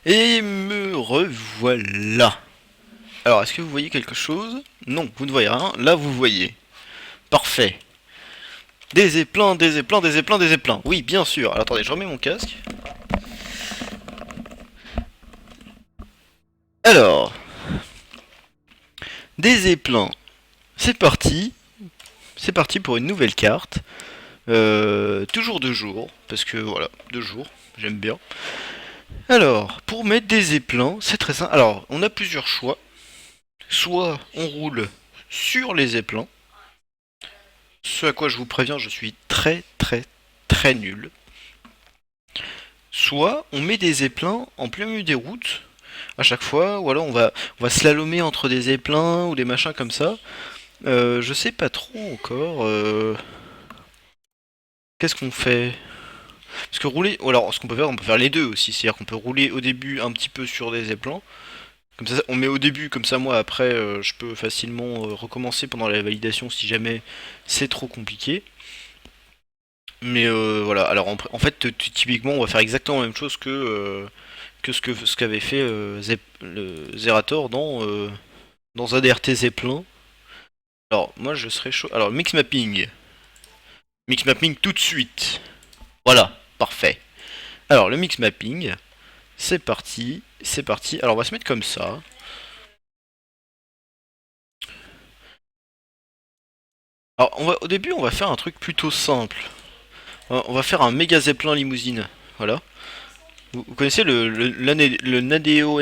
Et me revoilà. Alors, est-ce que vous voyez quelque chose? Non, vous ne voyez rien. Là, vous voyez. Parfait. Des éplins, des éplins, des éplins, des éplins. Oui, bien sûr. Alors, attendez, je remets mon casque. Alors, des éplins. C'est parti. C'est parti pour une nouvelle carte. Toujours 2 jours. Parce que, voilà, 2 jours. J'aime bien. Alors, pour mettre des éplins, c'est très simple. Alors, on a plusieurs choix. Soit on roule sur les éplins. Ce à quoi je vous préviens, je suis très très très nul. Soit on met des éplins en plein milieu des routes à chaque fois, ou alors on va slalomer entre des éplins ou des machins comme ça. Je sais pas trop encore. Qu'est-ce qu'on fait? Parce que rouler, ou alors ce qu'on peut faire, on peut faire les deux aussi. C'est-à-dire qu'on peut rouler au début un petit peu sur des éplins. Comme ça, on met au début, comme ça moi après je peux facilement recommencer pendant la validation si jamais c'est trop compliqué. Mais voilà, alors en fait, typiquement, on va faire exactement la même chose que ce qu'avait fait le Zerator dans ADRT Zeppelin. Alors, moi je serais chaud. Alors, mix mapping. Mix mapping tout de suite. Voilà, parfait. Alors, le mix mapping, c'est parti. C'est parti. Alors, on va se mettre comme ça. Alors, au début, on va faire un truc plutôt simple. On va faire un méga Zeppelin limousine. Voilà. Vous connaissez le Nadeo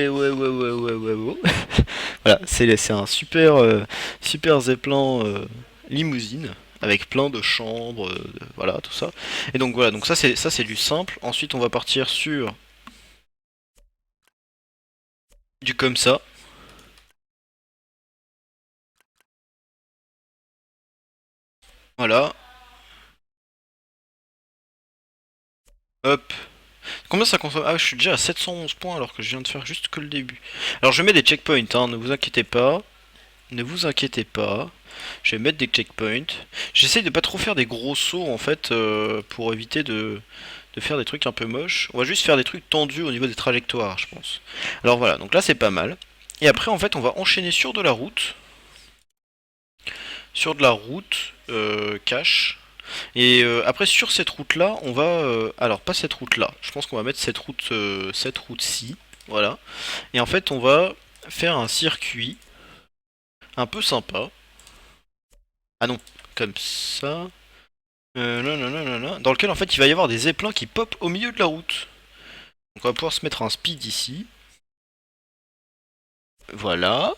Voilà, c'est un super super Zeppelin limousine avec plein de chambres, voilà tout ça. Et donc voilà, donc ça c'est du simple. Ensuite on va partir sur du comme ça. Voilà, hop. Combien ça consomme? Ah, je suis déjà à 711 points alors que je viens de faire juste que le début. Alors je mets des checkpoints, hein, ne vous inquiétez pas. Ne vous inquiétez pas. Je vais mettre des checkpoints. J'essaye de pas trop faire des gros sauts en fait pour éviter de faire des trucs un peu moches. On va juste faire des trucs tendus au niveau des trajectoires, je pense. Alors voilà, donc là c'est pas mal. Et après en fait on va enchaîner sur de la route. Sur de la route cache. Et après sur cette route là, on va... alors pas cette route là, je pense qu'on va mettre cette route-ci. Voilà. Et en fait on va faire un circuit un peu sympa. Ah non, comme ça. Non, non, non, non, non. Dans lequel en fait il va y avoir des éplins qui pop au milieu de la route. Donc on va pouvoir se mettre un speed ici. Voilà.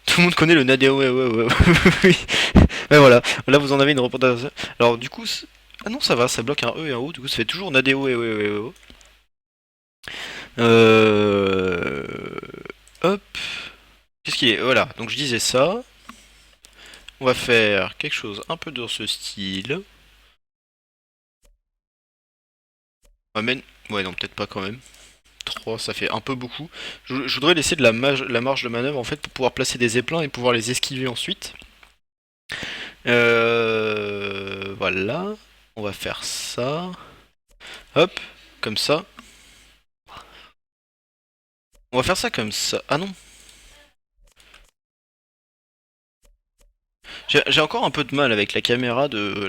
Tout le monde connaît le Nadeo, ouais, ouais, ouais, oui. Ouais, voilà. Là vous en avez une représentation. Alors du coup, ah non, ça va, ça bloque un E et un O. Du coup, ça fait toujours Nadeo, ouais, ouais, ouais, ouais. Euh... Hop. Qu'est-ce qu'il est? Voilà. Donc je disais ça. On va faire quelque chose un peu dans ce style. Ouais, ouais, non, peut-être pas quand même. 3 ça fait un peu beaucoup. Je voudrais laisser de la marge de manœuvre en fait pour pouvoir placer des éplins et pouvoir les esquiver ensuite. Voilà. On va faire ça. Hop, comme ça. On va faire ça comme ça. Ah non. J'ai encore un peu de mal avec la caméra de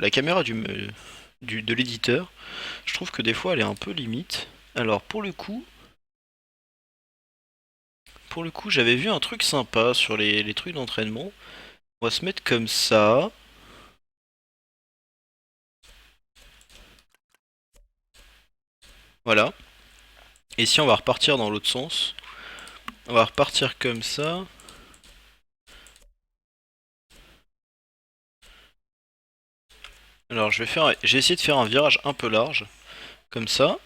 l'éditeur. Je trouve que des fois elle est un peu limite. Alors pour le coup, j'avais vu un truc sympa sur les trucs d'entraînement. On va se mettre comme ça. Voilà. Et si on va repartir dans l'autre sens, on va repartir comme ça. Alors j'ai essayé de faire un virage un peu large, comme ça.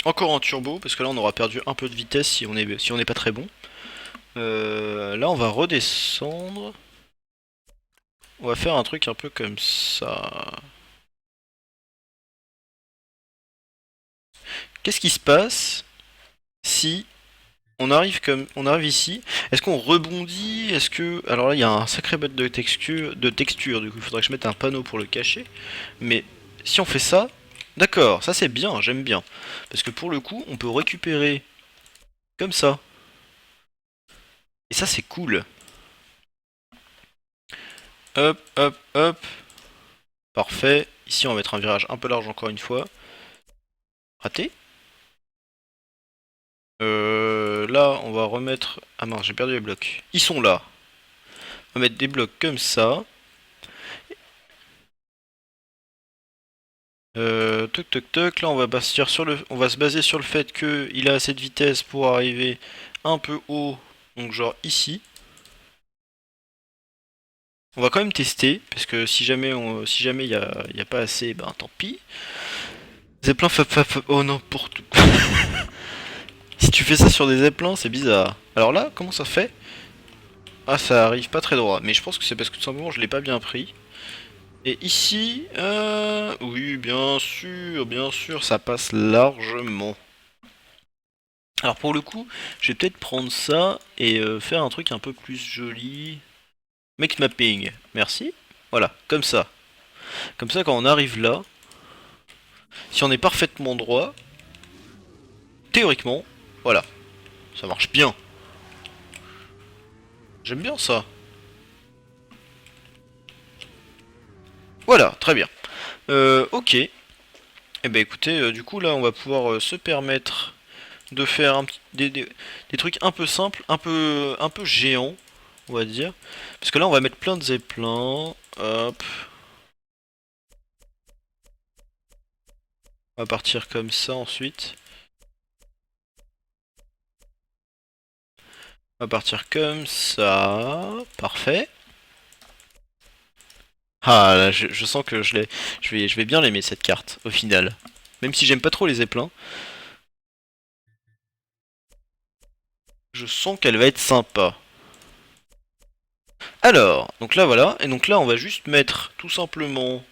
Encore en turbo, parce que là on aura perdu un peu de vitesse si on n'est pas très bon. Là on va redescendre. On va faire un truc un peu comme ça. Qu'est-ce qui se passe si on arrive ici? Est-ce qu'on rebondit? Est-ce que alors là il y a un sacré bête de texture, du coup il faudrait que je mette un panneau pour le cacher. Mais si on fait ça, D'accord, ça c'est bien, j'aime bien. Parce que pour le coup, on peut récupérer comme ça. Et ça c'est cool. Hop, hop, hop. Parfait. Ici on va mettre un virage un peu large encore une fois. Raté. Là on va remettre... Ah mince, j'ai perdu les blocs. Ils sont là. On va mettre des blocs comme ça. Toc toc toc, là on va se baser sur le fait qu'il a assez de vitesse pour arriver un peu haut, donc genre ici. On va quand même tester, parce que si jamais y a pas assez, ben tant pis. Zeppelin oh non, pour tout. Si tu fais ça sur des zeppelins, c'est bizarre. Alors là, comment ça fait? Ah, ça arrive pas très droit, mais je pense que c'est parce que tout simplement je l'ai pas bien pris. Et ici, oui, bien sûr, ça passe largement. Alors pour le coup, je vais peut-être prendre ça et faire un truc un peu plus joli. Make mapping, merci. Voilà, comme ça. Comme ça, quand on arrive là, si on est parfaitement droit, théoriquement, voilà, ça marche bien. J'aime bien ça. Voilà, très bien. Ok. Eh ben écoutez, du coup là, on va pouvoir se permettre de faire des trucs un peu simples, un peu géants, on va dire. Parce que là, on va mettre plein de zeppelins. Hop. On va partir comme ça ensuite. On va partir comme ça. Parfait. Ah là, je sens que je vais bien l'aimer cette carte, au final. Même si j'aime pas trop les zeppelins, je sens qu'elle va être sympa. Alors, donc là voilà, et donc là on va juste mettre tout simplement...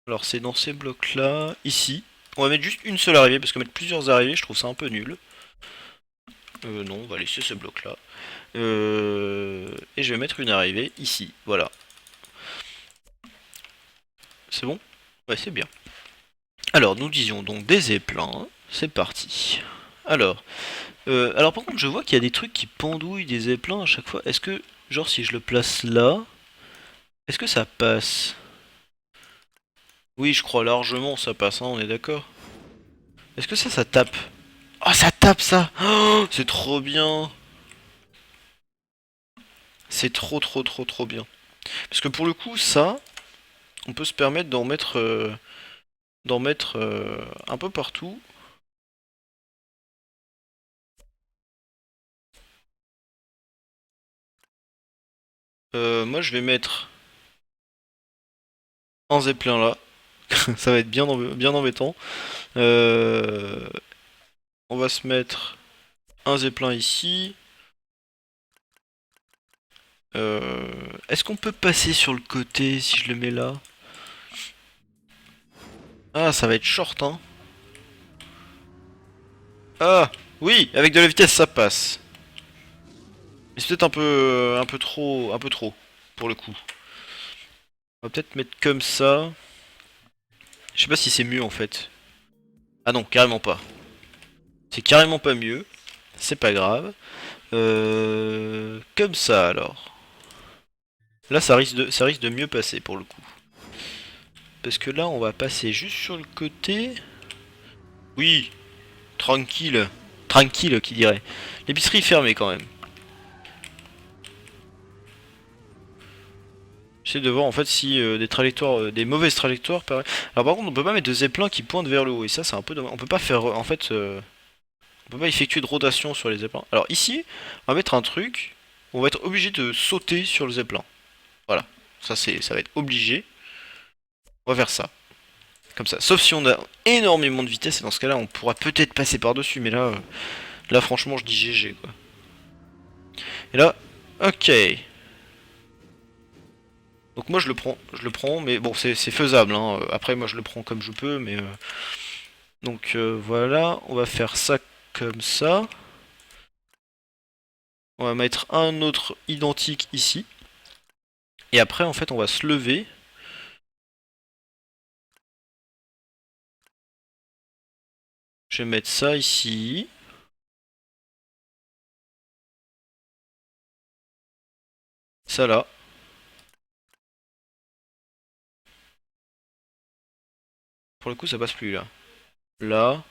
Alors c'est dans ces blocs là, ici. On va mettre juste une seule arrivée, parce que mettre plusieurs arrivées, je trouve ça un peu nul. Non, on va laisser ce bloc là. Et je vais mettre une arrivée ici, voilà. C'est bon? Ouais, c'est bien. Alors, nous disions donc des zeppelins, c'est parti. Alors par contre, je vois qu'il y a des trucs qui pendouillent des zeppelins à chaque fois. Est-ce que, genre, si je le place là, est-ce que ça passe? Oui, je crois largement ça passe, hein, on est d'accord. Est-ce que ça tape? Oh, ça tape ça! Oh, c'est trop bien! C'est trop bien. Parce que pour le coup, ça, on peut se permettre d'en mettre un peu partout. Moi, je vais mettre un zeppelin là. Ça va être bien embêtant. Euh, on va se mettre un zeppelin ici. Est-ce qu'on peut passer sur le côté si je le mets là? Ah, ça va être short, hein. Ah, oui, avec de la vitesse, ça passe. Mais c'est peut-être un peu trop, pour le coup. On va peut-être mettre comme ça. Je sais pas si c'est mieux en fait. Ah non, carrément pas. C'est carrément pas mieux. C'est pas grave. Comme ça alors. Là, ça risque de mieux passer pour le coup. Parce que là, on va passer juste sur le côté. Oui, tranquille. Tranquille, qui dirait. L'épicerie est fermée quand même. J'essaie de voir en fait si des trajectoires, des mauvaises trajectoires. Alors par contre, on peut pas mettre de zeppelin qui pointe vers le haut. Et ça, c'est un peu dommage. On peut pas faire, en fait, on peut pas effectuer de rotation sur les zeppelins. Alors ici, on va mettre un truc. On va être obligé de sauter sur le zeppelin. Voilà. Ça va être obligé. On va faire ça. Comme ça. Sauf si on a énormément de vitesse. Et dans ce cas-là, on pourra peut-être passer par-dessus. Mais là, là, franchement, je dis GG, quoi. Et là, ok. Donc moi je le prends, mais bon c'est faisable. Hein. Après moi je le prends comme je peux, mais donc voilà, on va faire ça comme ça. On va mettre un autre identique ici. Et après en fait on va se lever. Je vais mettre ça ici. Ça là. Pour le coup, ça passe plus là. Là.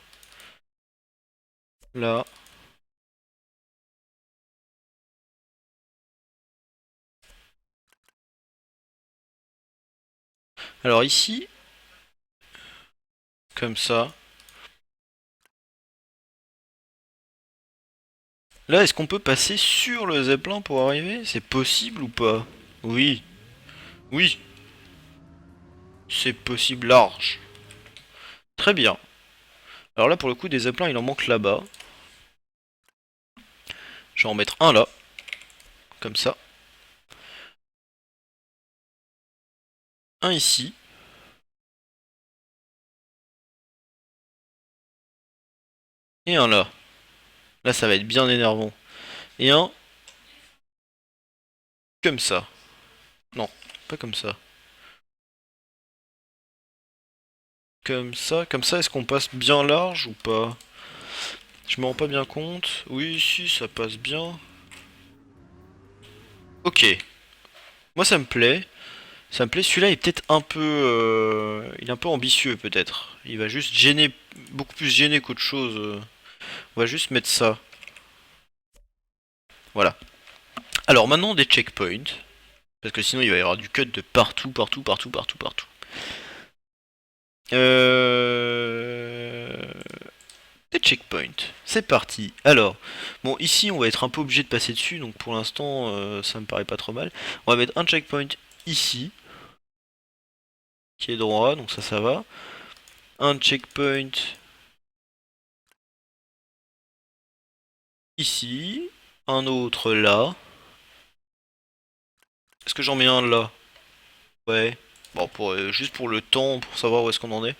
Là. Alors ici, comme ça. Là, est-ce qu'on peut passer sur le zeppelin pour arriver? C'est possible ou pas? Oui. Oui. C'est possible large. Très bien. Alors là, pour le coup, des zeppelins, il en manque là-bas. Je vais en mettre un là. Comme ça. Un ici. Et un là. Là, ça va être bien énervant. Et un comme ça. Non, pas comme ça. Comme ça. Comme ça, est-ce qu'on passe bien large ou pas? Je me rends pas bien compte. Oui, si, ça passe bien. Ok. Moi, ça me plaît. Ça me plaît. Celui-là est peut-être un peu... il est un peu ambitieux, peut-être. Il va juste gêner... Beaucoup plus gêner qu'autre chose. On va juste mettre ça. Voilà. Alors, maintenant, des checkpoints. Parce que sinon, il va y avoir du cut de partout, partout, partout, partout, partout. Euh... Des checkpoints. C'est parti. Alors, bon, ici, on va être un peu obligé de passer dessus. Donc, pour l'instant, ça me paraît pas trop mal. On va mettre un checkpoint ici. Qui est droit, donc ça va. Un checkpoint ici. Un autre là. Est-ce que j'en mets un là? Ouais. Bon, juste pour le temps, pour savoir où est-ce qu'on en est.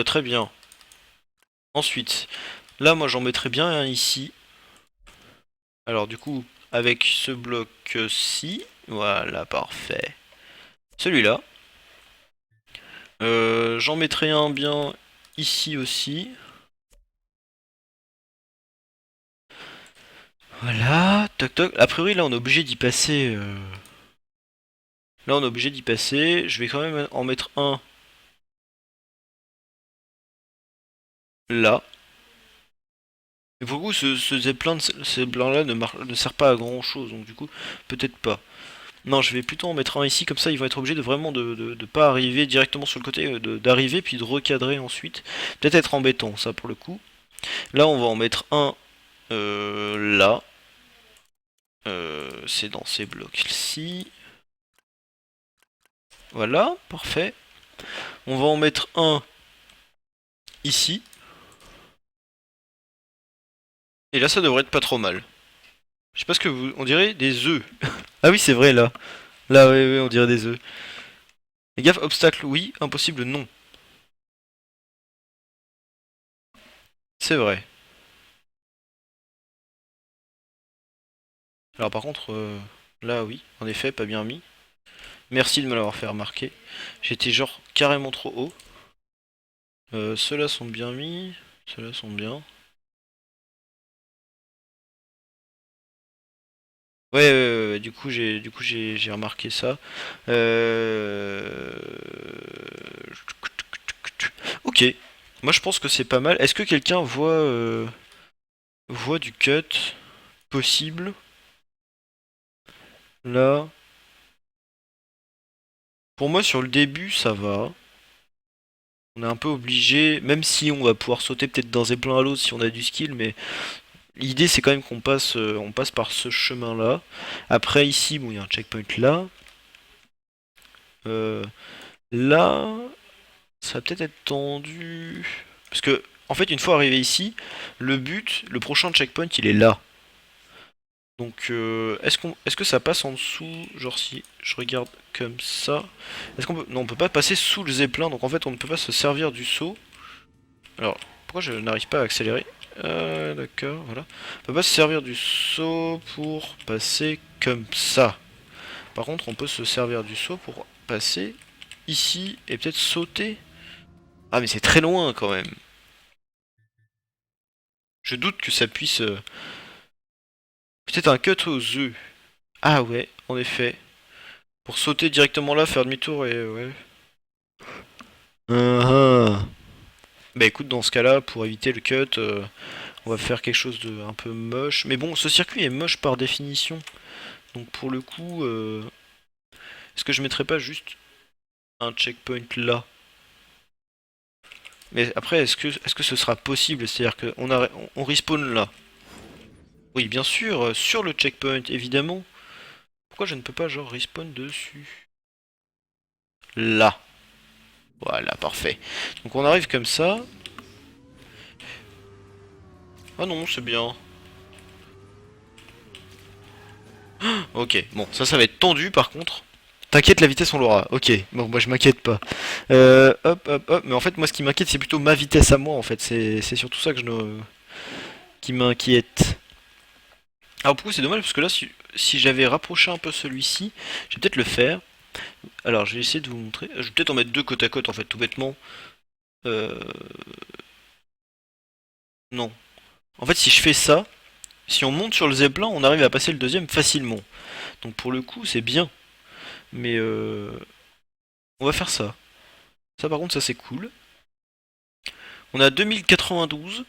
Très bien. Ensuite, là, moi, j'en mettrais bien un ici. Alors, du coup, avec ce bloc-ci. Voilà, parfait. Celui-là. J'en mettrai un bien ici aussi. Voilà, toc toc. A priori, là, on est obligé d'y passer. Là, on est obligé d'y passer. Je vais quand même en mettre un là. Et pour le coup, ce zeppelin-là ne sert pas à grand chose, donc du coup, peut-être pas. Non, je vais plutôt en mettre un ici, comme ça ils vont être obligés de vraiment de pas arriver directement sur le côté, d'arriver puis de recadrer ensuite. Peut-être être embêtant, ça pour le coup. Là, on va en mettre un là. C'est dans ces blocs-ci. Voilà, parfait. On va en mettre un ici. Et là, ça devrait être pas trop mal. Je sais pas ce que vous... On dirait des œufs. Ah oui, c'est vrai, là. Là, oui, oui, on dirait des œufs. Les gaffe, obstacle, oui. Impossible, non. C'est vrai. Alors par contre, là, oui. En effet, pas bien mis. Merci de me l'avoir fait remarquer. J'étais genre carrément trop haut. Ceux-là sont bien mis. Ceux-là sont bien. Ouais, ouais, ouais, ouais, du coup j'ai remarqué ça. Euh... Ok. Moi je pense que c'est pas mal. Est-ce que quelqu'un voit du cut possible là? Pour moi sur le début ça va. On est un peu obligé, même si on va pouvoir sauter peut-être d'un zeppelin à l'autre si on a du skill, mais l'idée c'est quand même on passe par ce chemin-là. Après ici, bon, il y a un checkpoint là. Euh, Là, ça va peut-être être tendu. Parce que, en fait, une fois arrivé ici, le prochain checkpoint, il est là. Donc, est-ce que ça passe en dessous? Genre si je regarde comme ça, est-ce qu'on peut? Non, on peut pas passer sous le zeppelin. Donc en fait, on ne peut pas se servir du saut. Alors, pourquoi je n'arrive pas à accélérer? D'accord, voilà. On peut pas se servir du saut pour passer comme ça. Par contre, on peut se servir du saut pour passer ici et peut-être sauter. Ah, mais c'est très loin quand même. Je doute que ça puisse... Peut-être un cut aux œufs. Ah ouais, en effet. Pour sauter directement là, faire demi-tour et... ouais. Ah. Bah écoute, dans ce cas-là, pour éviter le cut, on va faire quelque chose de un peu moche. Mais bon, ce circuit est moche par définition. Donc pour le coup, est-ce que je mettrais pas juste un checkpoint là? Mais après, est-ce que ce sera possible? C'est-à-dire qu'on respawn là. Oui, bien sûr, sur le checkpoint, évidemment. Pourquoi je ne peux pas genre respawn dessus? Là. Voilà, parfait. Donc on arrive comme ça. Ah non, c'est bien. Ok, bon, ça va être tendu par contre. T'inquiète, la vitesse on l'aura. Ok, bon, moi je m'inquiète pas. Hop, hop, hop. Mais en fait, moi ce qui m'inquiète, c'est plutôt ma vitesse à moi en fait. C'est surtout ça que qui m'inquiète. Alors pourquoi c'est dommage parce que là, si j'avais rapproché un peu celui-ci, je vais peut-être le faire. Alors je vais essayer de vous montrer. Je vais peut-être en mettre deux côte à côte en fait, tout bêtement. Euh... Non. En fait, si je fais ça, si on monte sur le zeppelin, on arrive à passer le deuxième facilement. Donc pour le coup, c'est bien. Mais on va faire ça. Ça par contre, ça c'est cool. On a 2092.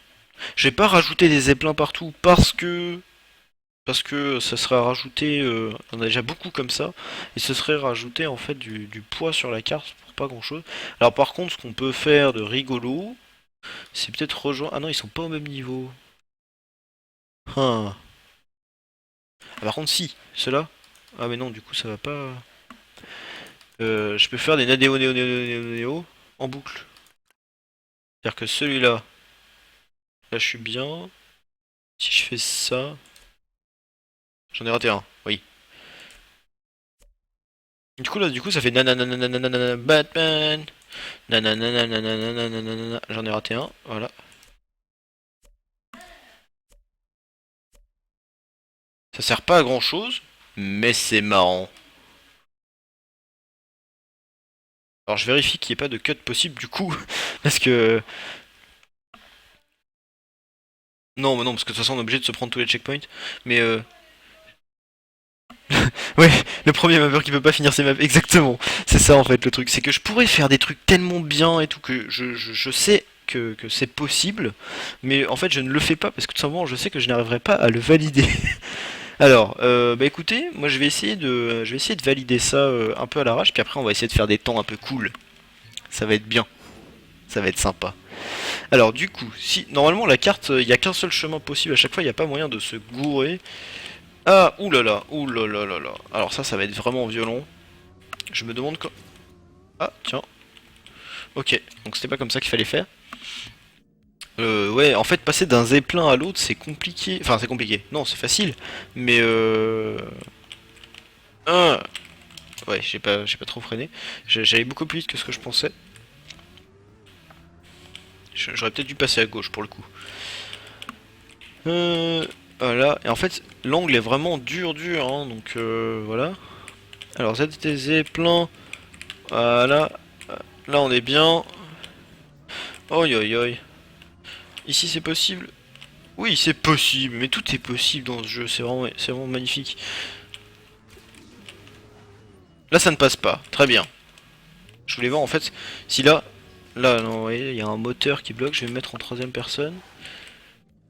Je vais pas rajouter des zeppelins partout parce que ça serait rajouté, on a déjà beaucoup comme ça, et ce serait rajouter en fait du poids sur la carte pour pas grand chose. Alors par contre, ce qu'on peut faire de rigolo, c'est peut-être rejoindre. Ah non, ils sont pas au même niveau. Ah. Ah, par contre, si, ceux-là. Ah mais non, du coup ça va pas. Je peux faire des Nadeo Neo Neo Neo Neo en boucle. C'est-à-dire que celui-là, là je suis bien. Si je fais ça, j'en ai raté un. Oui. Du coup, ça fait nananananananana Batman. Nanananananananana. J'en ai raté un, voilà. Ça sert pas à grand chose, mais c'est marrant. Alors je vérifie qu'il n'y ait pas de cut possible du coup, parce que... Non, mais non, parce que de toute façon on est obligé de se prendre tous les checkpoints. Mais ouais, le premier mapper qui peut pas finir ses maps, exactement. C'est ça en fait le truc, c'est que je pourrais faire des trucs tellement bien et tout que je sais que c'est possible, mais en fait je ne le fais pas parce que tout simplement je sais que je n'arriverai pas à le valider. Alors, bah écoutez, moi je vais essayer de valider ça un peu à l'arrache, puis après on va essayer de faire des temps un peu cool. Ça va être bien, ça va être sympa. Alors du coup, si normalement la carte, il n'y a qu'un seul chemin possible à chaque fois, il n'y a pas moyen de se gourer. Ah, oulala, oulala, là là. Alors ça va être vraiment violent. Je me demande quand... Ah, tiens. Ok, donc c'était pas comme ça qu'il fallait faire. Ouais, en fait, passer d'un zeppelin à l'autre, c'est compliqué. Enfin, c'est compliqué. Non, c'est facile. Mais Ah, ouais, j'ai pas trop freiné. J'allais beaucoup plus vite que ce que je pensais. J'aurais peut-être dû passer à gauche pour le coup. Voilà. Et en fait, l'angle est vraiment dur, dur. Hein, donc voilà. Alors ZTZ plein. Voilà. Là, on est bien. Oi, oi, oi. Ici, c'est possible. Oui, c'est possible. Mais tout est possible dans ce jeu. C'est vraiment magnifique. Là, ça ne passe pas. Très bien. Je voulais voir en fait si là, non, vous voyez, il y a un moteur qui bloque. Je vais me mettre en troisième personne.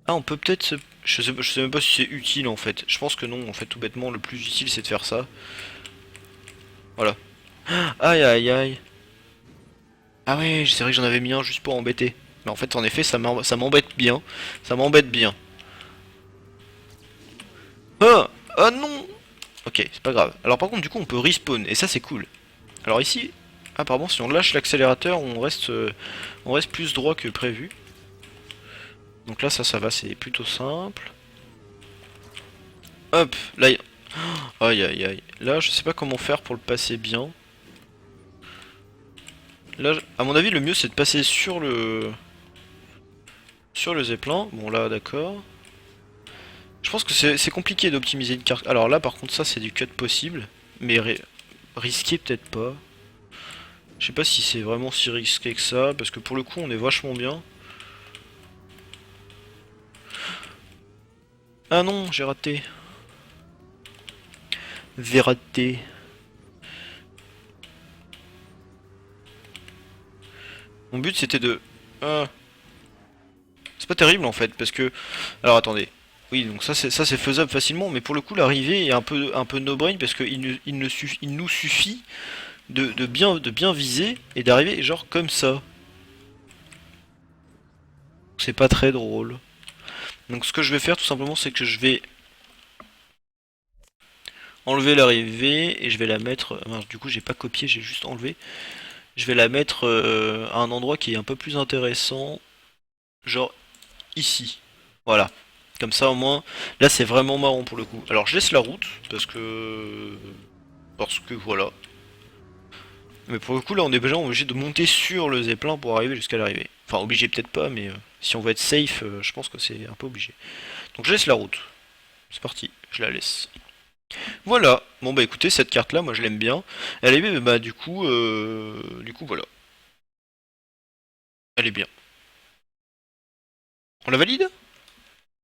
Ah, on peut peut-être se... Je sais même pas si c'est utile en fait. Je pense que non, en fait, tout bêtement, le plus utile c'est de faire ça. Voilà. Aïe aïe aïe. Ah ouais, c'est vrai que j'en avais mis un juste pour embêter. Mais en fait, en effet, ça m'embête bien. Ça m'embête bien. Ah, ah non. Ok, c'est pas grave. Alors par contre, du coup, on peut respawn. Et ça, c'est cool. Alors ici, apparemment, si on lâche l'accélérateur, on reste plus droit que prévu. Donc là, ça va, c'est plutôt simple. Hop, là, aïe aïe aïe. Là, je sais pas comment faire pour le passer bien. Là, à mon avis, le mieux c'est de passer sur le zeppelin. Bon, là, d'accord. Je pense que c'est compliqué d'optimiser une carte. Alors là, par contre, ça, c'est du cut possible. Mais risqué, peut-être pas. Je sais pas si c'est vraiment si risqué que ça. Parce que pour le coup, on est vachement bien. Ah non, j'ai raté. J'ai raté. Mon but c'était de... Ah. C'est pas terrible en fait, parce que... Alors attendez. Oui, donc ça c'est faisable facilement, mais pour le coup l'arrivée est un peu no-brain, parce qu'il il nous suffit de bien viser et d'arriver genre comme ça. C'est pas très drôle. Donc ce que je vais faire tout simplement, c'est que je vais enlever l'arrivée et je vais la mettre... mince, du coup j'ai pas copié, j'ai juste enlevé. Je vais la mettre à un endroit qui est un peu plus intéressant, genre ici. Voilà. Comme ça au moins, là c'est vraiment marrant pour le coup. Alors je laisse la route, parce que... Parce que voilà. Mais pour le coup là on est déjà obligé de monter sur le zeppelin pour arriver jusqu'à l'arrivée. Enfin obligé peut-être pas, mais si on veut être safe, je pense que c'est un peu obligé. Donc je laisse la route. C'est parti, je la laisse. Voilà. Bon bah écoutez, cette carte là, moi je l'aime bien. Elle est bah du coup voilà. Elle est bien. On la valide?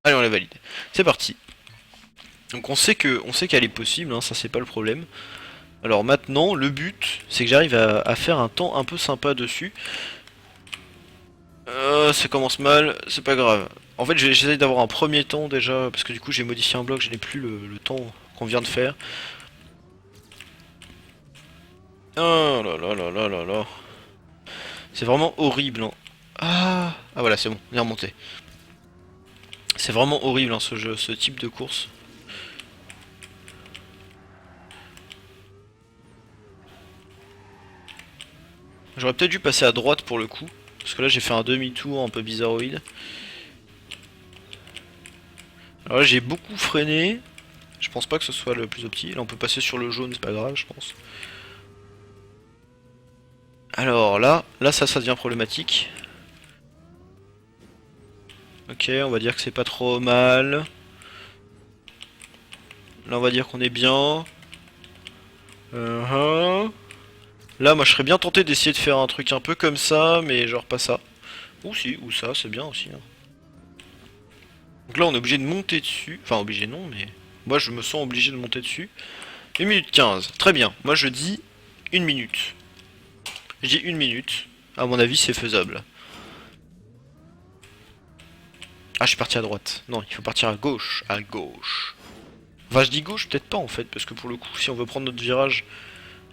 Allez on la valide. C'est parti. Donc on sait qu'elle est possible, hein, ça c'est pas le problème. Alors maintenant, le but, c'est que j'arrive à faire un temps un peu sympa dessus. Ça commence mal, c'est pas grave. En fait, j'essaie d'avoir un premier temps déjà, parce que du coup j'ai modifié un bloc, je n'ai plus le temps qu'on vient de faire. Oh là là là là là là. C'est vraiment horrible, hein. Ah voilà, c'est bon, on est remonté. C'est vraiment horrible, hein, ce jeu, ce type de course. J'aurais peut-être dû passer à droite pour le coup, parce que là j'ai fait un demi-tour un peu bizarroïde. Alors là j'ai beaucoup freiné. Je pense pas que ce soit le plus opti. Là on peut passer sur le jaune, c'est pas grave je pense. Alors là ça devient problématique. Ok, on va dire que c'est pas trop mal. Là on va dire qu'on est bien. Là moi je serais bien tenté d'essayer de faire un truc un peu comme ça, mais genre pas ça. Ou si, ou ça, c'est bien aussi, hein. Donc là on est obligé de monter dessus. Enfin obligé non, mais moi je me sens obligé de monter dessus. 1 minute 15, très bien. Moi je dis 1 minute. Je dis 1 minute. À mon avis c'est faisable. Ah, je suis parti à droite. Non, il faut partir à gauche. À gauche. Enfin, je dis gauche, peut-être pas en fait, parce que pour le coup, si on veut prendre notre virage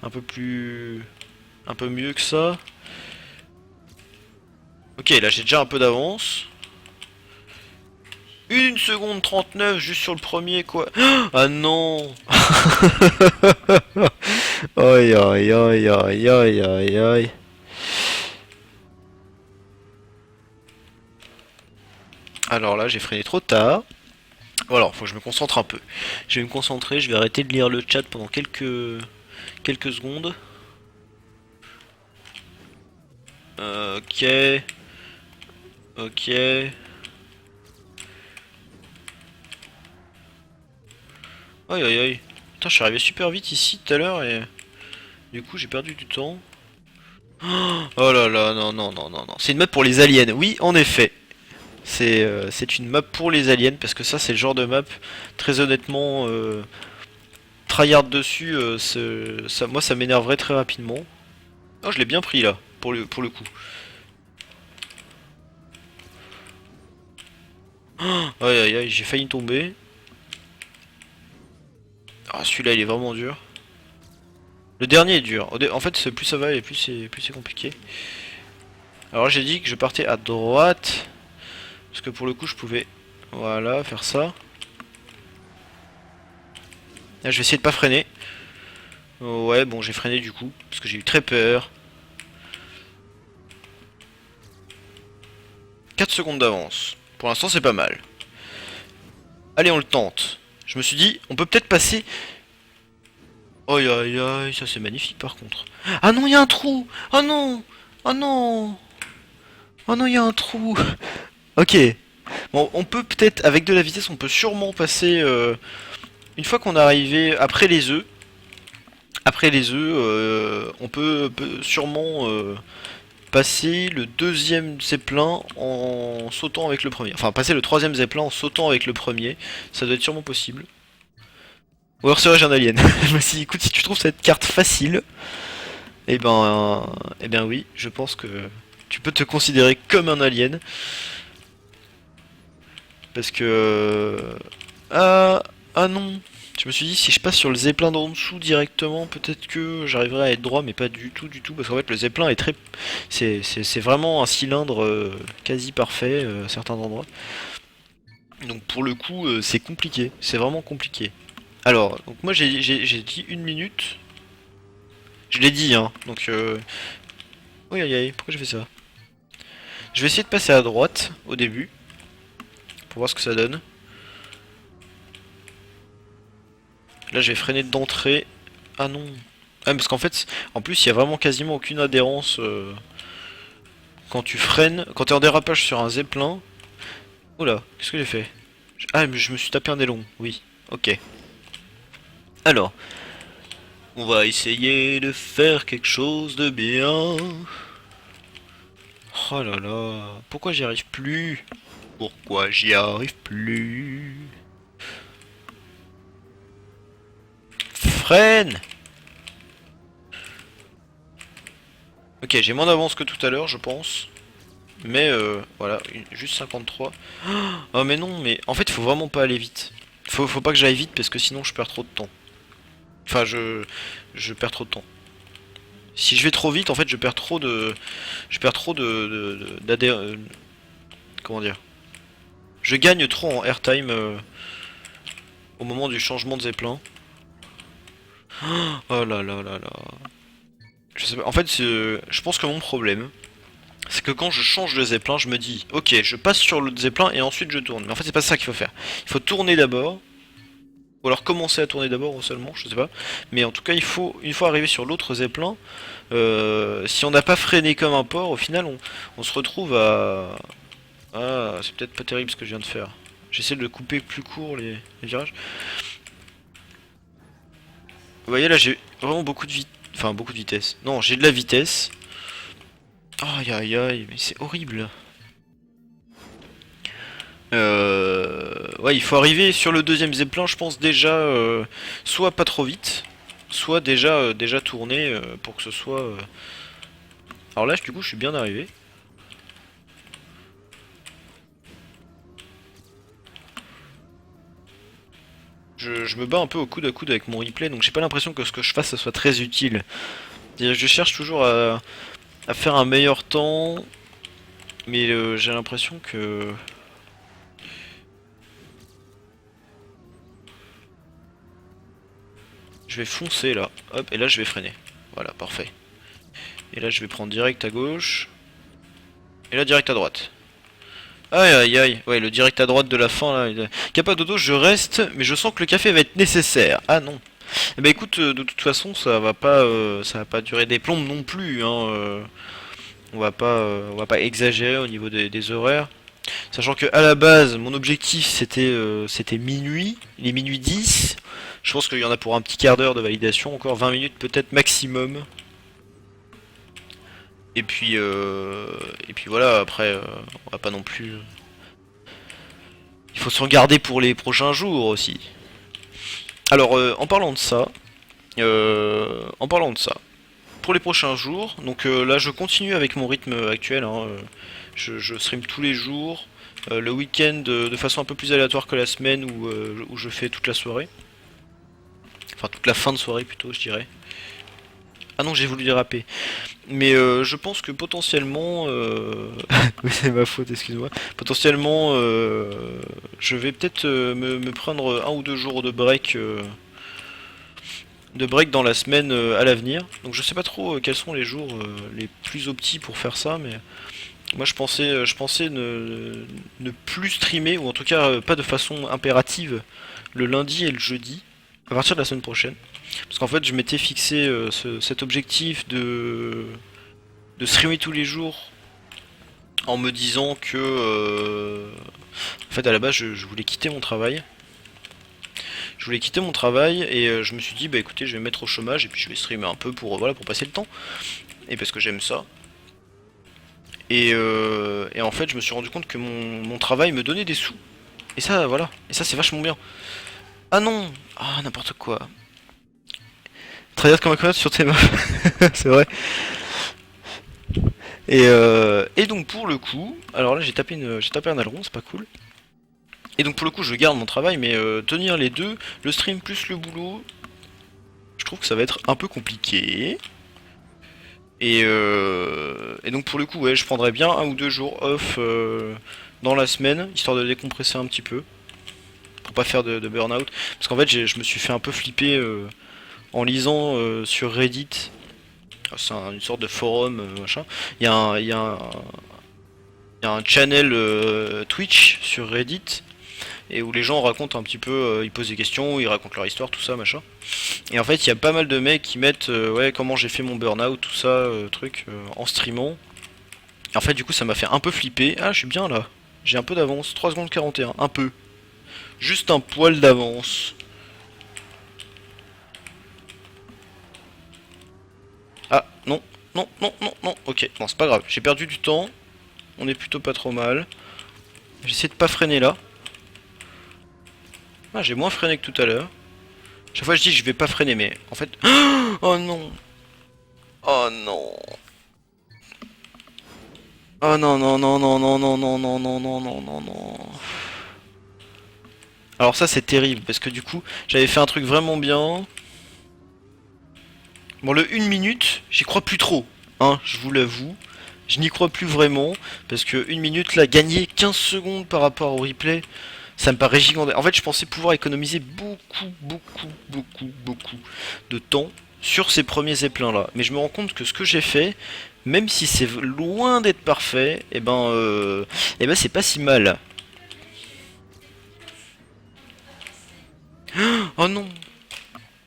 un peu plus... un peu mieux que ça... Ok, là j'ai déjà un peu d'avance. 1 seconde 39 juste sur le premier, quoi. Ah non. Aïe aïe aïe aïe aïe aïe aïe. Alors là, j'ai freiné trop tard. Bon alors, faut que je me concentre un peu. Je vais me concentrer, je vais arrêter de lire le chat pendant quelques secondes. Ok. Ok. Aïe aïe aïe. Putain, je suis arrivé super vite ici tout à l'heure et du coup j'ai perdu du temps. Oh là là, non non non non non. C'est une map pour les aliens. Oui, en effet. C'est une map pour les aliens parce que ça c'est le genre de map très honnêtement tryhard dessus ça moi ça m'énerverait très rapidement. Oh, je l'ai bien pris là pour le coup. Aïe aïe aïe, j'ai failli tomber. Ah, celui-là il est vraiment dur. Le dernier est dur. En fait, plus ça va et plus c'est compliqué. Alors j'ai dit que je partais à droite. Parce que pour le coup, je pouvais... Voilà, faire ça. Là, je vais essayer de pas freiner. Ouais, bon, j'ai freiné du coup. Parce que j'ai eu très peur. 4 secondes d'avance. Pour l'instant, c'est pas mal. Allez, on le tente. Je me suis dit, on peut peut-être passer... Aïe aïe aïe, ça c'est magnifique par contre. Ah non, il y a un trou. Oh non. Oh non. Oh non, il y a un trou. Ok. Bon, on peut peut-être, avec de la vitesse, on peut sûrement passer... une fois qu'on est arrivé après les œufs, on peut sûrement passer le deuxième zeppelin en sautant avec le premier. Enfin, passer le troisième zeppelin en sautant avec le premier. Ça doit être sûrement possible. Ou alors serais-je un alien? Je me suis dit, écoute, si tu trouves cette carte facile, eh ben oui, je pense que tu peux te considérer comme un alien. Parce que... ah non. Je me suis dit, si je passe sur le zeppelin d'en dessous directement, peut-être que j'arriverai à être droit, mais pas du tout, du tout. Parce qu'en fait, le zeppelin est très... C'est vraiment un cylindre quasi parfait à certains endroits. Donc pour le coup, c'est compliqué. C'est vraiment compliqué. Alors, donc moi j'ai dit 1 minute. Je l'ai dit, hein. Donc, oui, aïe aïe, pourquoi j'ai fait ça? Je vais essayer de passer à droite au début. Pour voir ce que ça donne. Là, je vais freiner d'entrée. Ah non. Ah, parce qu'en fait, en plus, il y a vraiment quasiment aucune adhérence quand tu freines. Quand t'es en dérapage sur un zeppelin. Oula, qu'est-ce que j'ai fait? Ah, mais je me suis tapé un aileron. Oui, ok. Alors, on va essayer de faire quelque chose de bien. Oh là là, pourquoi j'y arrive plus? Pourquoi j'y arrive plus? Freine! Ok, j'ai moins d'avance que tout à l'heure, je pense. Mais voilà, juste 53. Oh mais non, mais en fait, il faut vraiment pas aller vite. Faut pas que j'aille vite parce que sinon je perds trop de temps. Enfin, je perds trop de temps. Si je vais trop vite, en fait, je perds trop comment dire? Je gagne trop en airtime au moment du changement de zeppelin. Oh là là là là. Je sais pas. En fait, je pense que mon problème, c'est que quand je change de zeppelin, je me dis, ok, je passe sur le zeppelin et ensuite je tourne. Mais en fait, c'est pas ça qu'il faut faire. Il faut tourner d'abord, ou alors commencer à tourner d'abord seulement, je sais pas. Mais en tout cas, il faut une fois arrivé sur l'autre zeppelin, si on n'a pas freiné comme un porc, au final, on se retrouve à... Ah, c'est peut-être pas terrible ce que je viens de faire. J'essaie de couper plus court les virages. Vous voyez là, j'ai vraiment beaucoup de enfin beaucoup de vitesse. Non, j'ai de la vitesse. Aïe aïe aïe, mais c'est horrible. Ouais, il faut arriver sur le deuxième zeppelin, je pense déjà, soit pas trop vite, soit déjà tourné pour que ce soit... Alors là, du coup, je suis bien arrivé. Je me bats un peu au coude à coude avec mon replay, donc j'ai pas l'impression que ce que je fasse, ça soit très utile. Je cherche toujours à faire un meilleur temps, mais j'ai l'impression que... Je vais foncer là, hop, et là je vais freiner. Voilà, parfait. Et là je vais prendre direct à gauche, et là direct à droite. Aïe aïe aïe, ouais, le direct à droite de la fin là. Capadodo, je reste, mais je sens que le café va être nécessaire. Ah non. Eh ben écoute, de toute façon, ça va pas durer des plombes non plus. Hein, on va pas exagérer au niveau des horaires. Sachant que à la base, mon objectif c'était minuit, il est minuit 10. Je pense qu'il y en a pour un petit quart d'heure de validation, encore 20 minutes peut-être maximum. Et puis voilà, après, on va pas non plus. Il faut s'en garder pour les prochains jours aussi. Alors, en parlant de ça, pour les prochains jours, donc là je continue avec mon rythme actuel. Hein, je stream tous les jours. Le week-end de façon un peu plus aléatoire que la semaine où je fais toute la soirée. Enfin, toute la fin de soirée plutôt, je dirais. Ah non, j'ai voulu déraper. Mais je pense que potentiellement... oui, c'est ma faute, excuse-moi. Potentiellement, je vais peut-être me prendre 1 ou 2 jours de break dans la semaine à l'avenir. Donc je sais pas trop quels sont les jours les plus optis pour faire ça, mais moi je pensais ne plus streamer, ou en tout cas pas de façon impérative, le lundi et le jeudi, à partir de la semaine prochaine. Parce qu'en fait je m'étais fixé cet objectif de streamer tous les jours en me disant que en fait à la base je voulais quitter mon travail. Je voulais quitter mon travail et je me suis dit bah écoutez je vais me mettre au chômage et puis je vais streamer un peu pour voilà pour passer le temps. Et parce que j'aime ça. Et en fait, je me suis rendu compte que mon travail me donnait des sous. Et ça, voilà. Et ça, c'est vachement bien. Ah non! Ah, n'importe quoi. Travailler comme un connard sur tes mains. C'est vrai. Et donc, pour le coup, alors là, j'ai tapé un aileron, c'est pas cool. Et donc, pour le coup, je garde mon travail, mais tenir les deux, le stream plus le boulot, je trouve que ça va être un peu compliqué. Et donc pour le coup, ouais, je prendrais bien 1 ou 2 jours off dans la semaine, histoire de décompresser un petit peu, pour pas faire de burn-out. Parce qu'en fait, je me suis fait un peu flipper en lisant sur Reddit. C'est une sorte de forum, machin. Il y a un, il y a un, il y a un channel Twitch sur Reddit, et où les gens racontent un petit peu, ils posent des questions, ils racontent leur histoire, tout ça, machin. Et en fait, il y a pas mal de mecs qui mettent, ouais, comment j'ai fait mon burn-out, tout ça, en streamant. Et en fait, du coup, ça m'a fait un peu flipper. Ah, je suis bien là. J'ai un peu d'avance. 3 secondes 41. Un peu. Juste un poil d'avance. Ah, non. Non, non, non, non. Ok, bon, c'est pas grave. J'ai perdu du temps. On est plutôt pas trop mal. J'essaie de pas freiner là. Ah, j'ai moins freiné que tout à l'heure. Chaque fois, je dis que je vais pas freiner, mais en fait. Oh non. Oh non. Oh non, non, non, non, non, non, non, non, non, non, non, non, non. Alors ça, c'est terrible, parce que du coup, j'avais fait un truc vraiment bien. Bon, le 1 minute, j'y crois plus trop, hein, je vous l'avoue. Je n'y crois plus vraiment, parce que 1 minute, là, gagner 15 secondes par rapport au replay, ça me paraît gigantesque. En fait, je pensais pouvoir économiser beaucoup de temps sur ces premiers éplins là. Mais je me rends compte que ce que j'ai fait, même si c'est loin d'être parfait, et ben c'est pas si mal. Oh non,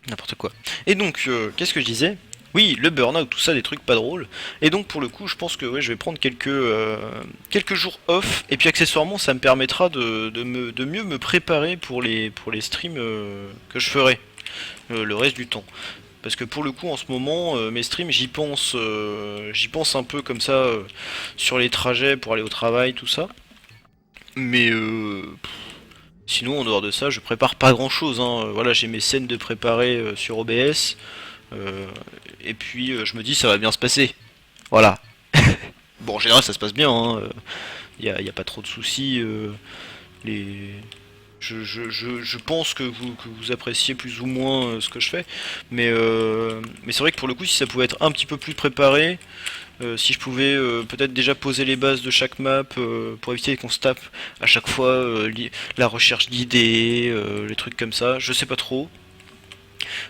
n'importe quoi. Et donc, qu'est-ce que je disais? Oui, le burn-out, tout ça, des trucs pas drôles. Et donc, pour le coup, je pense que ouais, je vais prendre quelques jours off. Et puis, accessoirement, ça me permettra de mieux me préparer pour les streams que je ferai le reste du temps. Parce que pour le coup, en ce moment, mes streams, j'y pense un peu comme ça sur les trajets pour aller au travail, tout ça. Mais sinon, en dehors de ça, je prépare pas grand-chose, hein. Voilà, j'ai mes scènes de préparer sur OBS. Euh, et puis je me dis ça va bien se passer. Voilà. Bon, en général ça se passe bien, hein. Y a pas trop de soucis. Les... je pense que vous appréciez plus ou moins ce que je fais. Mais c'est vrai que pour le coup, si ça pouvait être un petit peu plus préparé, si je pouvais peut-être déjà poser les bases de chaque map pour éviter qu'on se tape à chaque fois la recherche d'idées, les trucs comme ça, je sais pas trop.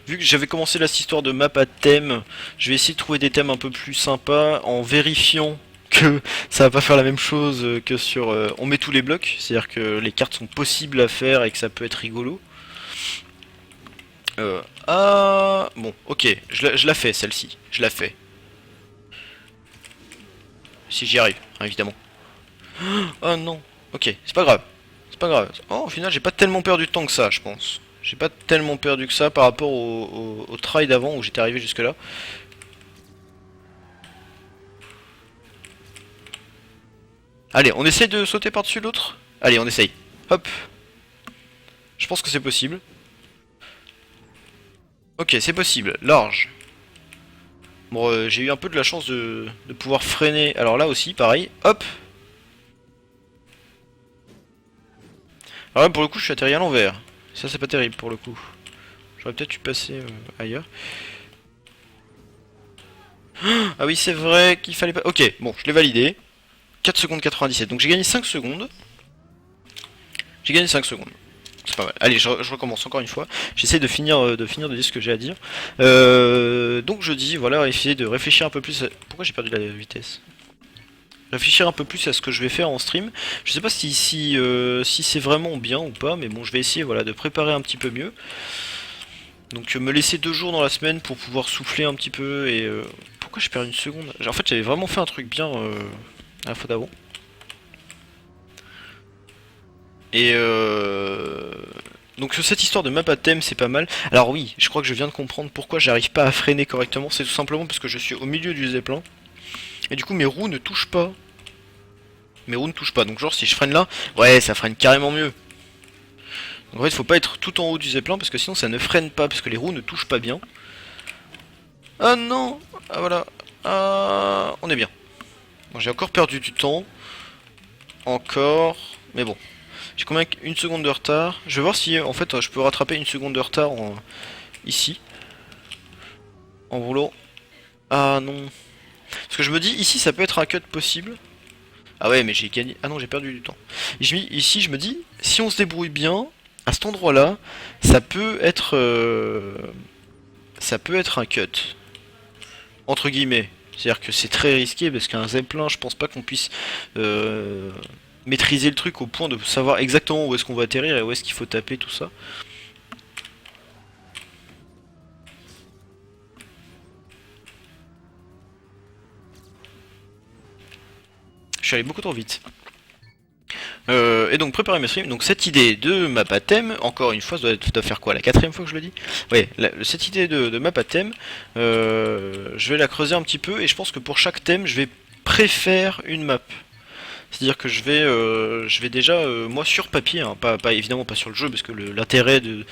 Vu que j'avais commencé là cette histoire de map à thème, je vais essayer de trouver des thèmes un peu plus sympas en vérifiant que ça va pas faire la même chose que sur on met tous les blocs, c'est-à-dire que les cartes sont possibles à faire et que ça peut être rigolo. Ah bon, ok, je la fais celle-ci, je la fais. Si j'y arrive, hein, évidemment. Oh non, ok, c'est pas grave. C'est pas grave. Oh, au final, j'ai pas tellement perdu de temps que ça, je pense. J'ai pas tellement perdu que ça par rapport au try d'avant où j'étais arrivé jusque là. Allez, on essaye de sauter par-dessus l'autre. Allez, on essaye. Hop. Je pense que c'est possible. Ok, c'est possible. Large. Bon, j'ai eu un peu de la chance de pouvoir freiner. Alors là aussi, pareil. Hop. Alors là, pour le coup, je suis atterri à l'envers. Ça, c'est pas terrible pour le coup. J'aurais peut-être dû passer ailleurs. Ah oui, c'est vrai qu'il fallait pas... Ok, bon, je l'ai validé. 4 secondes 97. Donc j'ai gagné 5 secondes. J'ai gagné 5 secondes. C'est pas mal. Allez, je recommence encore une fois. J'essaie de dire ce que j'ai à dire. Donc je dis, voilà, essayer de réfléchir un peu plus. Pourquoi j'ai perdu la vitesse? Réfléchir un peu plus à ce que je vais faire en stream. Je sais pas si c'est vraiment bien ou pas, mais bon, je vais essayer, voilà, de préparer un petit peu mieux. Donc me laisser 2 jours dans la semaine pour pouvoir souffler un petit peu. Et pourquoi j'ai perdu 1 seconde? En fait, j'avais vraiment fait un truc bien à la fois d'avant. Et donc cette histoire de map à thème c'est pas mal. Alors oui, je crois que je viens de comprendre pourquoi j'arrive pas à freiner correctement. C'est tout simplement parce que je suis au milieu du zeppelin. Et du coup mes roues ne touchent pas mes roues ne touchent pas. Donc genre si je freine là, ouais ça freine carrément mieux. Donc en fait faut pas être tout en haut du zeppelin parce que sinon ça ne freine pas, parce que les roues ne touchent pas bien. Ah non. Ah voilà. Ah, on est bien. Bon, j'ai encore perdu du temps. Encore. Mais bon. J'ai combien? Une seconde de retard. Je vais voir si en fait je peux rattraper une seconde de retard ici. En roulant. Ah non. Parce que je me dis ici ça peut être un cut possible. Ah ouais mais j'ai gagné. Ah non j'ai perdu du temps. Ici je me dis si on se débrouille bien à cet endroit là ça peut être un cut. Entre guillemets. C'est-à-dire que c'est très risqué parce qu'un zeppelin je pense pas qu'on puisse maîtriser le truc au point de savoir exactement où est-ce qu'on va atterrir et où est-ce qu'il faut taper tout ça. Je suis allé beaucoup trop vite. Et donc préparer mes streams. Donc cette idée de map à thème, encore une fois, ça doit faire quoi? La quatrième fois que je le dis? Ouais, cette idée de map à thème, je vais la creuser un petit peu et je pense que pour chaque thème, je vais préférer une map. C'est-à-dire que je vais déjà, moi sur papier, hein, pas évidemment pas sur le jeu, parce que l'intérêt du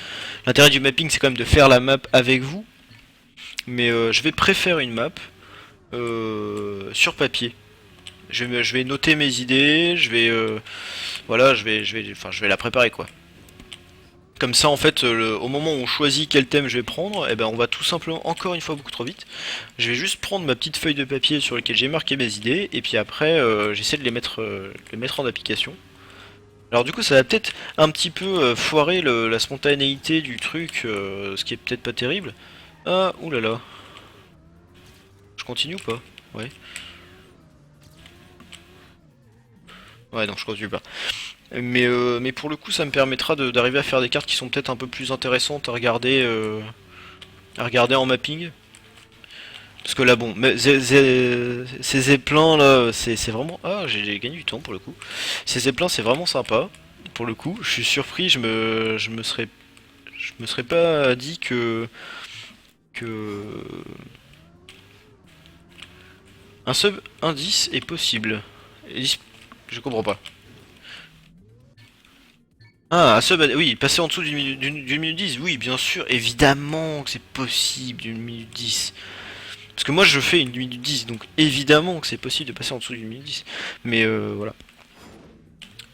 mapping c'est quand même de faire la map avec vous. Mais je vais préférer une map sur papier. Je vais noter mes idées, voilà, je vais la préparer quoi. Comme ça, en fait, au moment où on choisit quel thème je vais prendre, eh ben, on va tout simplement, encore une fois, beaucoup trop vite. Je vais juste prendre ma petite feuille de papier sur laquelle j'ai marqué mes idées, et puis après, j'essaie de les mettre en application. Alors du coup, ça va peut-être un petit peu foirer la spontanéité du truc, ce qui est peut-être pas terrible. Ah, oulala. Je continue ou pas? Ouais. Ouais, non, je continue pas. Mais pour le coup, ça me permettra d'arriver à faire des cartes qui sont peut-être un peu plus intéressantes à regarder en mapping. Parce que là, bon, ces zeppelins là, c'est vraiment. Ah, j'ai gagné du temps pour le coup. Ces zeppelins, c'est vraiment sympa. Pour le coup, je suis surpris, je me serais pas dit que un sub indice est possible. Je comprends pas. Ah, oui, passer en dessous d'une minute 10, oui, bien sûr, évidemment que c'est possible d'une minute 10. Parce que moi je fais une minute 10, donc évidemment que c'est possible de passer en dessous d'une minute 10. Mais voilà.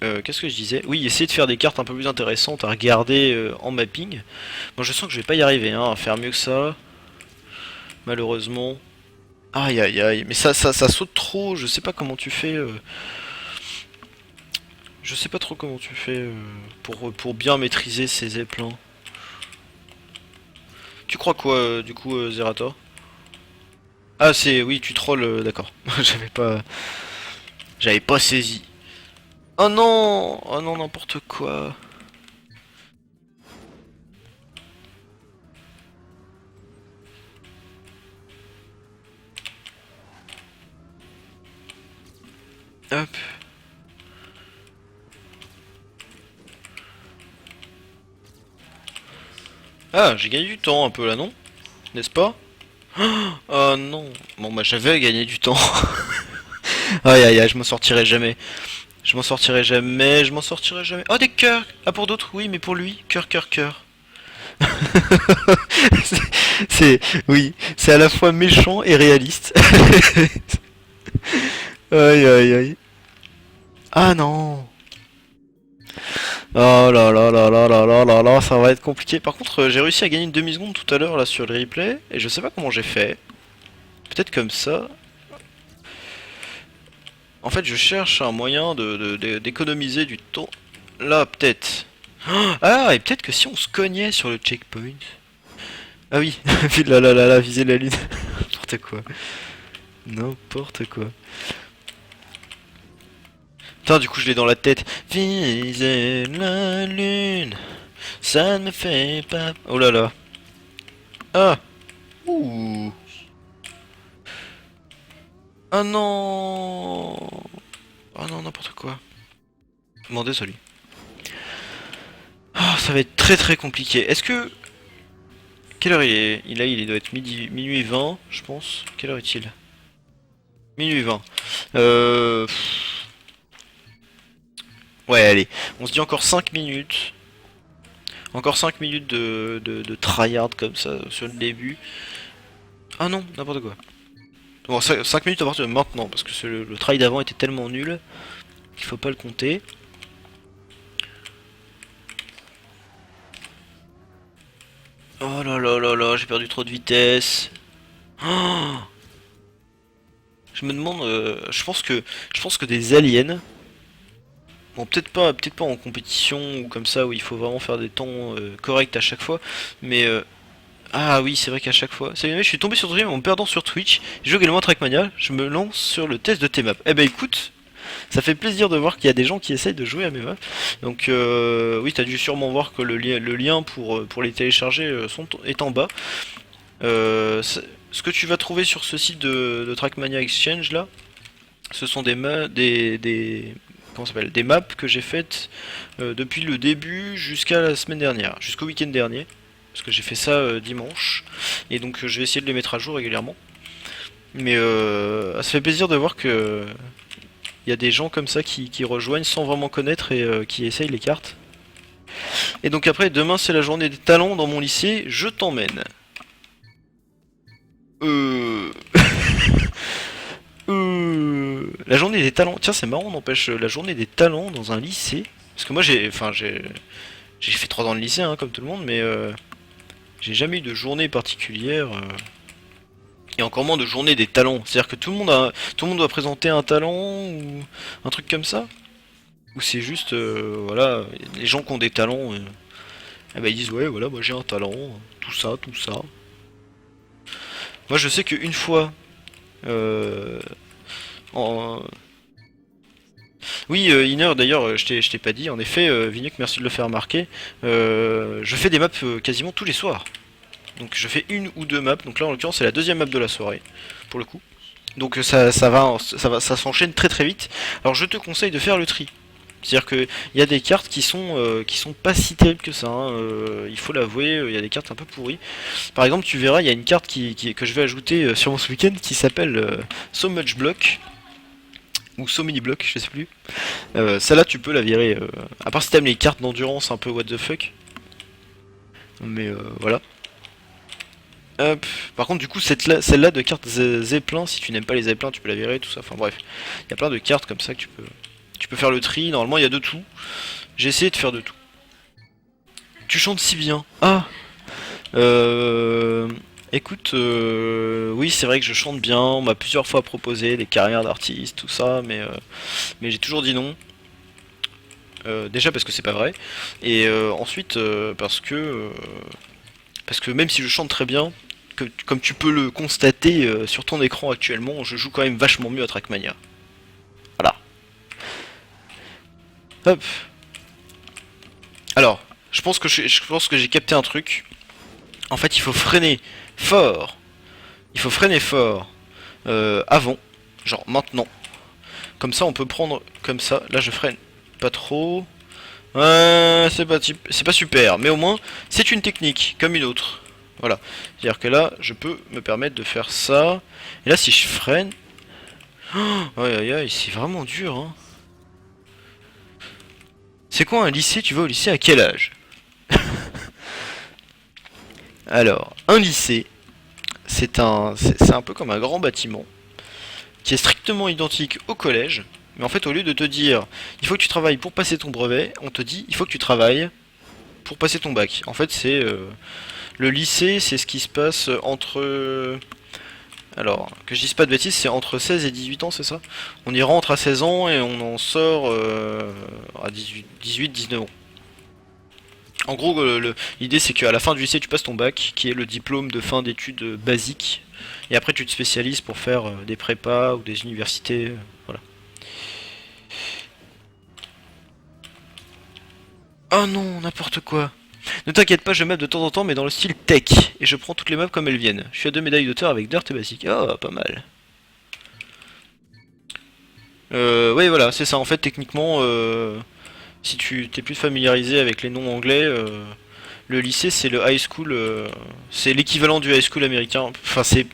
Qu'est-ce que je disais? Oui, essayer de faire des cartes un peu plus intéressantes à regarder en mapping. Bon, je sens que je vais pas y arriver, hein, à faire mieux que ça, malheureusement. Aïe aïe aïe, mais ça saute trop, je sais pas comment tu fais. Je sais pas trop comment tu fais pour bien maîtriser ces zeppelins. Tu crois quoi, du coup, Zerator? Ah, c'est. Oui, tu trolls, d'accord. J'avais pas saisi. Oh non! Oh non, n'importe quoi. Hop. Ah, j'ai gagné du temps un peu là, non? N'est-ce pas? Oh non. Bon, bah, j'avais gagné du temps. Aïe aïe aïe, je m'en sortirai jamais. Je m'en sortirai jamais, je m'en sortirai jamais. Oh, des cœurs! Ah, pour d'autres, oui, mais pour lui, cœur, cœur, cœur. c'est, oui, c'est à la fois méchant et réaliste. Aïe aïe aïe. Ah non. Oh là là là là là là là là, ça va être compliqué. Par contre, j'ai réussi à gagner une demi-seconde tout à l'heure là sur le replay, et je sais pas comment j'ai fait. Peut-être comme ça. En fait, je cherche un moyen d'économiser du temps. Là, peut-être. Ah, et peut-être que si on se cognait sur le checkpoint. Ah oui, là là là là, viser la lune. N'importe quoi. N'importe quoi. Putain, du coup, je l'ai dans la tête. Viser la lune, ça ne me fait pas. Oh là là. Ah. Ouh. Ah non. Ah non, n'importe quoi. Bon, désolé. Ah, ça va être très très compliqué. Est-ce que... Quelle heure il est? Il doit être minuit 20, je pense. Quelle heure est-il? Minuit 20. Ouais, allez, on se dit encore 5 minutes. Encore 5 minutes de tryhard comme ça sur le début. Ah non, n'importe quoi. Bon, 5 minutes à partir de maintenant, parce que le try d'avant était tellement nul qu'il faut pas le compter. Oh là là là là, j'ai perdu trop de vitesse. Oh, je me demande, je pense que des aliens, bon peut-être pas en compétition ou comme ça où il faut vraiment faire des temps corrects à chaque fois, mais ah oui c'est vrai qu'à chaque fois. Je suis tombé sur Twitch en me perdant sur Twitch. Je joue également à Trackmania. Je me lance sur le test de tes maps. Eh ben écoute, ça fait plaisir de voir qu'il y a des gens qui essayent de jouer à mes maps. Donc oui, t'as dû sûrement voir que le lien pour les télécharger est en bas. Ce que tu vas trouver sur ce site de Trackmania Exchange là, ce sont comment ça s'appelle, des maps que j'ai faites depuis le début jusqu'à la semaine dernière, jusqu'au week-end dernier. Parce que j'ai fait ça dimanche. Et donc je vais essayer de les mettre à jour régulièrement. Mais ça fait plaisir de voir que il y a des gens comme ça qui rejoignent sans vraiment connaître et qui essayent les cartes. Et donc après, demain c'est la journée des talents dans mon lycée, je t'emmène. Euh... La journée des talents. Tiens, c'est marrant, n'empêche, la journée des talents dans un lycée. Parce que moi j'ai fait 3 ans de lycée, hein, comme tout le monde, mais j'ai jamais eu de journée particulière. Et encore moins de journée des talents. C'est-à-dire que tout le monde doit présenter un talent ou un truc comme ça. Ou c'est juste, voilà, les gens qui ont des talents, eh ben, ils disent ouais, voilà, moi j'ai un talent, tout ça, tout ça. Moi je sais qu'une fois, euh, en... oui, Iner, d'ailleurs, je t'ai pas dit, en effet, Vignoc, merci de le faire remarquer, je fais des maps quasiment tous les soirs. Donc je fais une ou deux maps, donc là en l'occurrence c'est la deuxième map de la soirée, pour le coup. Donc ça s'enchaîne très très vite. Alors je te conseille de faire le tri. C'est-à-dire qu'il y a des cartes qui sont pas si terribles que ça, hein, il faut l'avouer, il y a des cartes un peu pourries. Par exemple, tu verras, il y a une carte que je vais ajouter sur mon ce week-end qui s'appelle So Much Block, ou So Many Block, je sais plus. Celle-là, tu peux la virer, à part si t'aimes les cartes d'endurance un peu what the fuck. Mais voilà. Hop. Par contre, du coup, celle-là de cartes Zeppelin, si tu n'aimes pas les Zeppelins, tu peux la virer, tout ça. Enfin bref, il y a plein de cartes comme ça que tu peux faire le tri. Normalement, il y a de tout. J'ai essayé de faire de tout. Tu chantes si bien. Ah. Euh... Écoute, oui, c'est vrai que je chante bien. On m'a plusieurs fois proposé des carrières d'artiste, tout ça, mais j'ai toujours dit non. Déjà parce que c'est pas vrai, et ensuite parce que même si je chante très bien, comme tu peux le constater sur ton écran actuellement, je joue quand même vachement mieux à Trackmania. Voilà. Hop. Alors, je pense que j'ai capté un truc. En fait, il faut freiner fort. Il faut freiner fort avant, genre maintenant. Comme ça, on peut prendre comme ça. Là, je freine pas trop. Ouais, c'est pas super, mais au moins, c'est une technique comme une autre. Voilà. C'est-à-dire que là, je peux me permettre de faire ça. Et là, si je freine, oh, aïe aïe aïe, c'est vraiment dur, hein. C'est quoi un lycée? Tu vas au lycée à quel âge? Alors, un lycée, c'est un peu comme un grand bâtiment qui est strictement identique au collège. Mais en fait, au lieu de te dire il faut que tu travailles pour passer ton brevet, on te dit il faut que tu travailles pour passer ton bac. En fait, c'est le lycée, c'est ce qui se passe entre. Alors, que je dise pas de bêtises, c'est entre 16 et 18 ans, c'est ça? On y rentre à 16 ans et on en sort à 18-19 ans. En gros, l'idée c'est qu'à la fin du lycée, tu passes ton bac, qui est le diplôme de fin d'études basiques, et après tu te spécialises pour faire des prépas ou des universités, voilà. Oh non, n'importe quoi. Ne t'inquiète pas, je map de temps en temps, mais dans le style tech, et je prends toutes les maps comme elles viennent. Je suis à 2 médailles d'auteur avec Dirt et Basic. Oh, pas mal. Oui, voilà, c'est ça. En fait, techniquement, si tu t'es plus familiarisé avec les noms anglais, le lycée c'est le high school, c'est l'équivalent du high school américain. Enfin, c'est.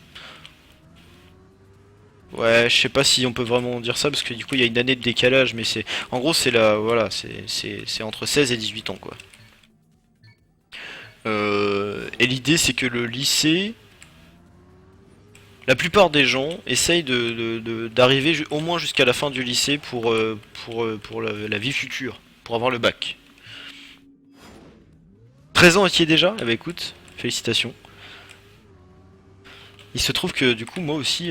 Ouais, je sais pas si on peut vraiment dire ça parce que du coup il y a une année de décalage, mais c'est en gros c'est la voilà, c'est entre 16 et 18 ans quoi. Et l'idée c'est que le lycée, la plupart des gens essayent d'arriver au moins jusqu'à la fin du lycée pour la vie future, pour avoir le bac. 13 ans étiez déjà? Eh bah écoute, félicitations. Il se trouve que du coup moi aussi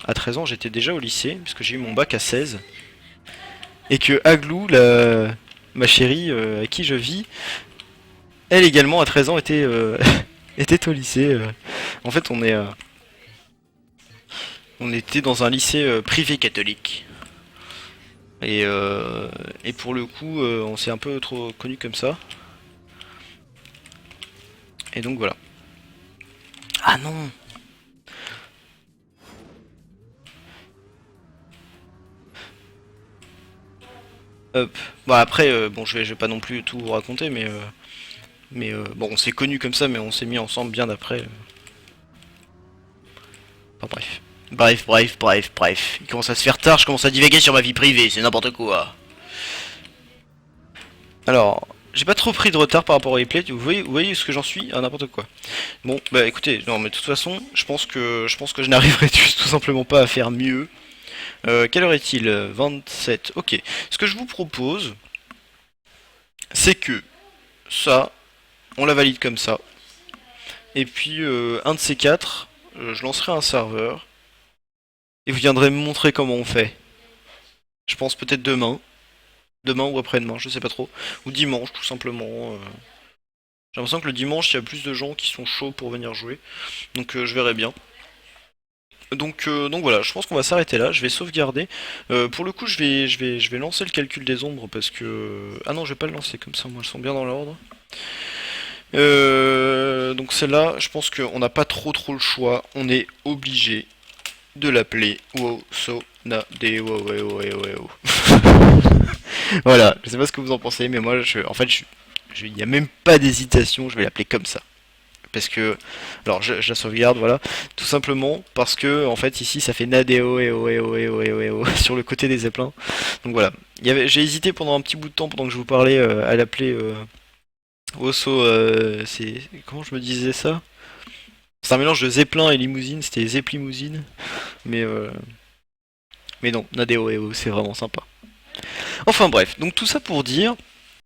à 13 ans j'étais déjà au lycée, puisque j'ai eu mon bac à 16. Et que Aglou, ma chérie à qui je vis, elle également à 13 ans était au lycée. En fait on était dans un lycée privé catholique. Et, euh, et pour le coup on s'est un peu trop connu comme ça. Et donc voilà. Ah non. Hop. Bon après bon je vais pas non plus tout vous raconter mais bon on s'est connu comme ça mais on s'est mis ensemble bien après. Enfin bref. Bref. Il commence à se faire tard, je commence à divaguer sur ma vie privée, c'est n'importe quoi. Alors, j'ai pas trop pris de retard par rapport au replay, vous voyez ce que j'en suis à n'importe quoi. Bon, bah écoutez, non mais de toute façon, je pense que je n'arriverai tout simplement pas à faire mieux. Quelle heure est-il? 27. Ok. Ce que je vous propose, c'est que ça, on la valide comme ça. Et puis un de ces quatre, je lancerai un serveur et vous viendrez me montrer comment on fait. Je pense peut-être demain ou après-demain, je sais pas trop, ou dimanche tout simplement. J'ai l'impression que le dimanche il y a plus de gens qui sont chauds pour venir jouer, donc je verrai bien. Donc voilà, je pense qu'on va s'arrêter là. Je vais sauvegarder. Pour le coup, je vais lancer le calcul des ombres parce que ah non, je vais pas le lancer comme ça. Moi, elles sont bien dans l'ordre. Donc celle-là, je pense qu'on n'a pas trop le choix. On est obligé de l'appeler Wo-So-Na-De-Wo-We-Wo-We-Wo. Voilà, je sais pas ce que vous en pensez, mais moi, en fait, il n'y a même pas d'hésitation. Je vais l'appeler comme ça. Parce que, alors je la sauvegarde, voilà, tout simplement parce que en fait ici ça fait Nadeo et sur le côté des zeppelins. Donc voilà, j'ai hésité pendant un petit bout de temps pendant que je vous parlais à l'appeler Osso. C'est comment je me disais ça? C'est un mélange de zeppelin et limousine, c'était Zeplimousine, mais mais non, Nadeo et c'est vraiment sympa. Enfin bref, donc tout ça pour dire